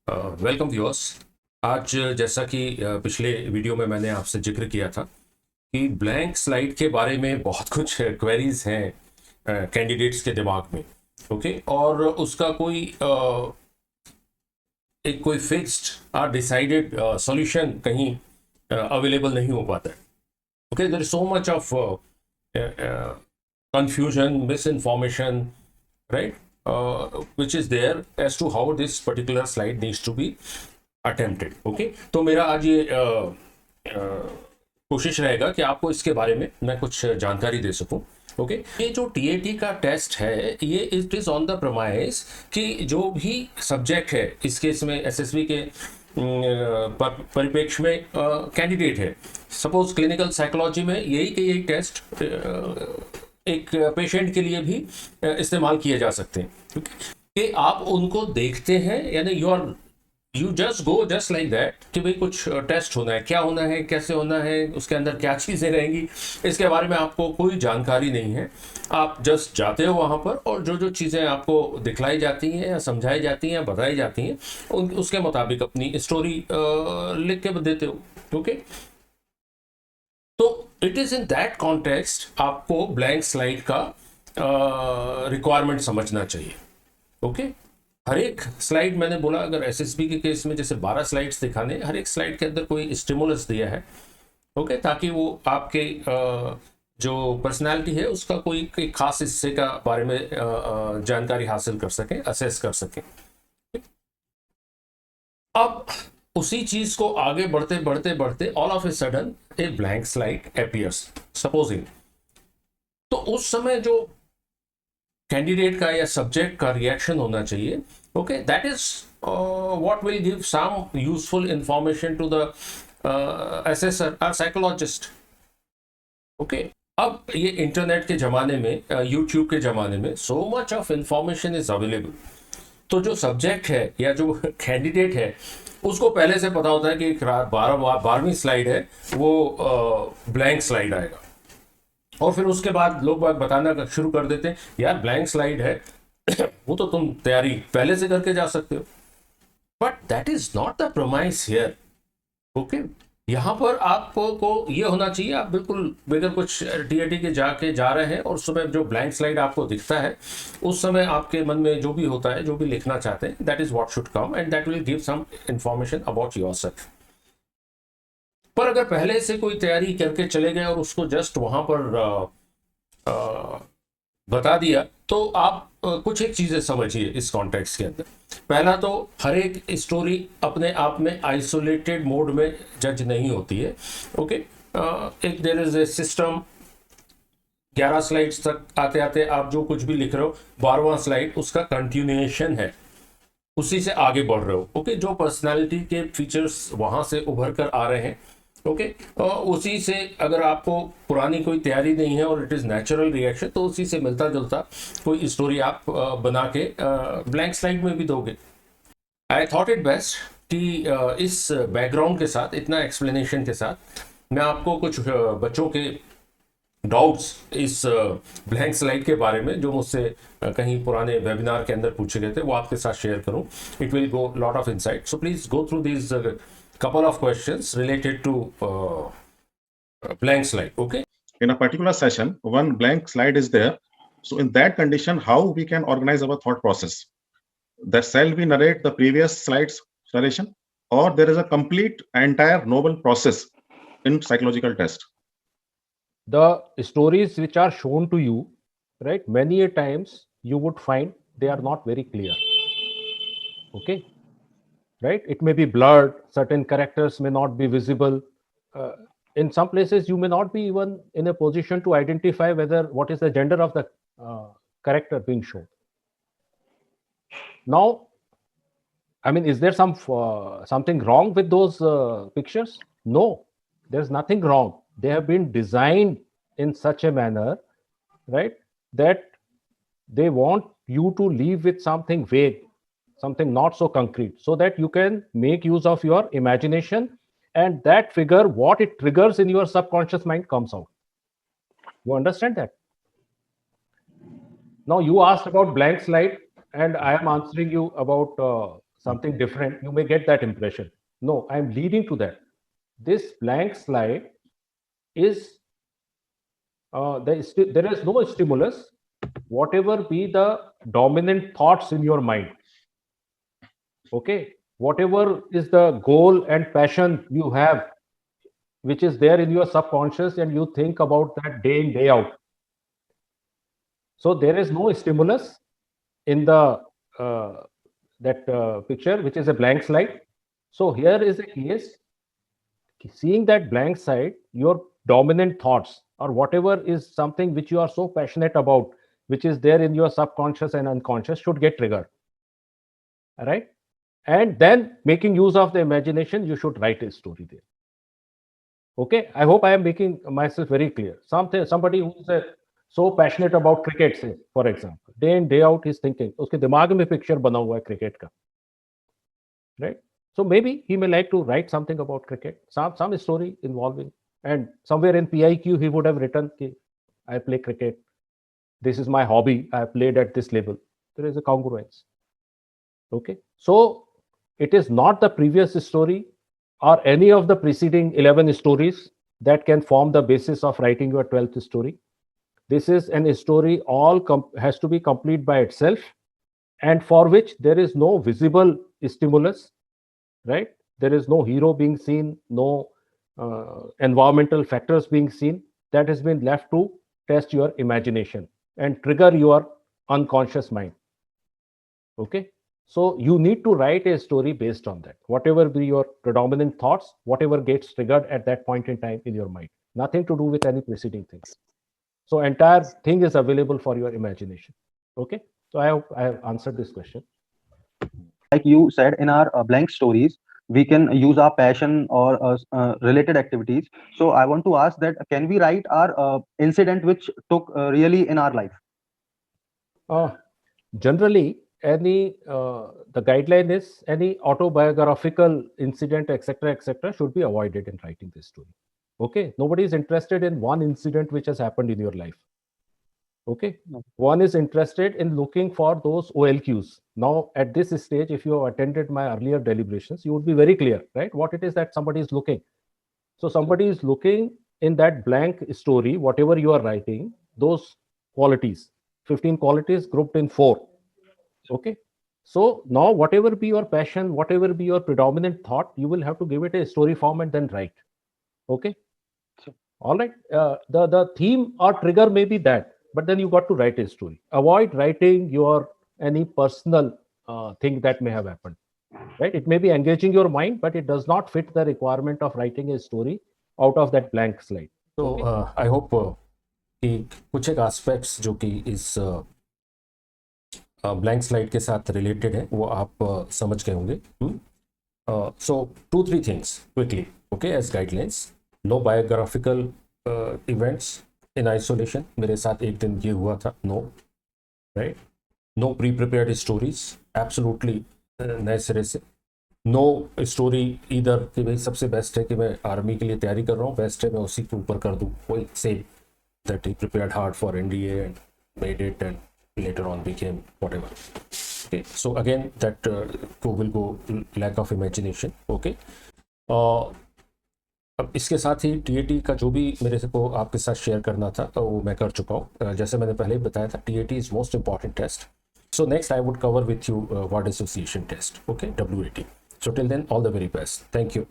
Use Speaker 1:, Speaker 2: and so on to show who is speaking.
Speaker 1: Welcome viewers. आज जैसा कि पिछले वीडियो में मैंने आपसे जिक्र किया था कि ब्लैंक स्लाइड के बारे में बहुत कुछ क्वेरीज हैं कैंडिडेट्स के दिमाग में। ओके, और उसका कोई फिक्स्ड और डिसाइडेड सॉल्यूशन कहीं अवेलेबल नहीं हो पाता है। Okay, there is so much of confusion, misinformation, right? Which is there as to how this particular slide needs to be attempted. Okay, तो मेरा आज ये कोशिश रहेगा कि आपको इसके बारे में मैं कुछ जानकारी दे सकूं। ओके, ये जो टीएटी का टेस्ट है ये it is on the promise कि जो भी सब्जेक्ट है, इस केस में एसएसबी के परिप्रेक्ष्य में कैंडिडेट है। सपोज क्लिनिकल साइकोलॉजी में यही टेस्ट एक पेशेंट के लिए भी इस्तेमाल किए जा सकते हैं कि आप उनको देखते हैं, यानी you just go just like that कि भाई कुछ टेस्ट होना है, क्या होना है, कैसे होना है, उसके अंदर क्या चीज़ें रहेंगी, इसके बारे में आपको कोई जानकारी नहीं है। आप जस्ट जाते हो वहाँ पर और जो जो चीज़ें आपको दिखलाई जाती हैं या समझाई जाती हैं या बताई जाती हैं उसके मुताबिक अपनी स्टोरी लिख के देते हो। ओके, तो it is in that context आपको ब्लैंक स्लाइड का रिक्वायरमेंट समझना चाहिए। ओके, हर एक स्लाइड, मैंने बोला अगर एसएसबी के केस में जैसे 12 स्लाइड्स दिखाने, हर एक स्लाइड के अंदर कोई स्टिमुलस दिया है। ओके, ताकि वो आपके जो पर्सनालिटी है उसका कोई खास हिस्से का बारे में जानकारी हासिल कर सकें, असेस कर सकें। अब उसी चीज को आगे बढ़ते बढ़ते बढ़ते all of a sudden a blank slide appears supposing, तो उस समय जो कैंडिडेट का या सब्जेक्ट का रिएक्शन होना चाहिए, okay, that is what will give some useful information to the assessor और साइकोलॉजिस्ट। ओके, अब ये इंटरनेट के ज़माने में, यूट्यूब के ज़माने में सो much of information is available. तो जो सब्जेक्ट है या जो कैंडिडेट है उसको पहले से पता होता है कि 12वीं स्लाइड है वो ब्लैंक स्लाइड आएगा, और फिर उसके बाद लोग बात बताना शुरू कर देते हैं यार ब्लैंक स्लाइड है वो तो तुम तैयारी पहले से करके जा सकते हो। But that is not the promise here. Okay, यहाँ पर आपको ये होना चाहिए, आप बिल्कुल बगैर कुछ टीएटी के जा रहे हैं और सुबह जो ब्लैंक स्लाइड आपको दिखता है उस समय आपके मन में जो भी होता है, जो भी लिखना चाहते हैं, that is what should come and that will give some information about yourself. पर अगर पहले से कोई तैयारी करके चले गए और उसको जस्ट वहां पर बता दिया, तो आप कुछ एक चीजें समझिए इस कॉन्टेक्स्ट के अंदर। पहला तो हर एक स्टोरी अपने आप में आइसोलेटेड मोड में जज नहीं होती है। ओके, एक there is a system. 11 slides तक आते आते आप जो कुछ भी लिख रहे हो, 12वां स्लाइड उसका कंटिन्यूएशन है, उसी से आगे बढ़ रहे हो। ओके, जो पर्सनालिटी के फीचर्स वहां से उभर कर आ रहे हैं, ओके, उसी से अगर आपको पुरानी कोई तैयारी नहीं है और इट इज़ नेचुरल रिएक्शन, तो उसी से मिलता जुलता कोई स्टोरी आप बना के ब्लैंक स्लाइड में भी दोगे। आई थॉट इट बेस्ट कि इस बैकग्राउंड के साथ, इतना एक्सप्लेनेशन के साथ, मैं आपको कुछ बच्चों के डाउट्स इस ब्लैंक स्लाइड के बारे में जो मुझसे कहीं पुराने वेबिनार के अंदर पूछे गए थे वो आपके साथ शेयर करूं। It will go lot of insight, so please go through this couple of questions related to blank slide. Okay,
Speaker 2: in a particular session one blank slide is there, so in that condition how we can organize our thought process? That shall we narrate the previous slides narration, or there is a complete entire novel process in psychological test?
Speaker 3: The stories which are shown to you, right, many a times you would find they are not very clear. Okay, right, it may be blurred, certain characters may not be visible, in some places you may not be even in a position to identify whether what is the gender of the character being shown. Now, I mean, is there something wrong with those pictures? No, there's nothing wrong. They have been designed in such a manner, right, that they want you to leave with something vague, something not so concrete, so that you can make use of your imagination, and that figure, what it triggers in your subconscious mind, comes out. You understand that? Now, you asked about blank slide, and I am answering you about something different, you may get that impression. No, I'm leading to that. This blank slide is there is no stimulus, whatever be the dominant thoughts in your mind. Okay, whatever is the goal and passion you have, which is there in your subconscious, and you think about that day in, day out. So there is no stimulus in the picture, which is a blank slide. So here is a case, seeing that blank slide, your dominant thoughts or whatever is something which you are so passionate about, which is there in your subconscious and unconscious, should get triggered. All right. And then, making use of the imagination, you should write a story there. Okay, I hope I am making myself very clear. Somebody who is so passionate about cricket, say, for example, day in day out he's thinking, uske dimag mein picture bana hua hai cricket ka, right? So maybe he may like to write something about cricket, some story involving, and somewhere in PIQ he would have written, I play cricket, this is my hobby, I played at this level. There is a congruence. Okay, so it is not the previous story or any of the preceding 11 stories that can form the basis of writing your 12th story. This is an story has to be complete by itself, and for which there is no visible stimulus, right? There is no hero being seen, no environmental factors being seen. That has been left to test your imagination and trigger your unconscious mind. Okay, so you need to write a story based on that. Whatever be your predominant thoughts, whatever gets triggered at that point in time in your mind, nothing to do with any preceding things. So entire thing is available for your imagination. Okay, so I hope I have answered this question.
Speaker 4: Like you said, in our blank stories, we can use our passion or related activities. So I want to ask that, can we write our incident which took really in our life?
Speaker 3: Generally, the guideline is any autobiographical incident, etc., should be avoided in writing this story. Okay, nobody is interested in one incident which has happened in your life. Okay, one is interested in looking for those OLQs. Now, at this stage, if you have attended my earlier deliberations, you would be very clear, right? What it is that somebody is looking. So somebody is looking in that blank story, whatever you are writing, those qualities, 15 qualities grouped in 4. Okay, so now whatever be your passion, whatever be your predominant thought, you will have to give it a story form and then write. Okay, all right. The theme or trigger may be that, but then you got to write a story. Avoid writing your any personal thing that may have happened, right? It may be engaging your mind, but it does not fit the requirement of writing a story out of that blank slide.
Speaker 1: So I hope कि कुछ एक aspects जो कि इस blank slide के साथ related है वो आप समझ गए होंगे. So 2-3 things quickly. Okay, as guidelines, no biographical events in isolation. मेरे साथ एक दिन ये हुआ था. No, right, no pre prepared stories, absolutely नए सिरे से. नो स्टोरी इधर कि भाई सबसे बेस्ट है कि मैं आर्मी के लिए तैयारी कर रहा हूँ, बेस्ट है मैं उसी के ऊपर कर दूँ. वही same that he prepared hard for NDA and made it and later on became whatever. Okay, so again that will go lack of imagination. Okay, अब इसके साथ ही TAT का जो भी मेरे को आपके साथ शेयर करना था वो मैं कर चुका हूँ. जैसे मैंने पहले ही बताया था, TAT is most important test. So next I would cover with you word association test. Okay, WAT. So till then, all the very best. Thank you.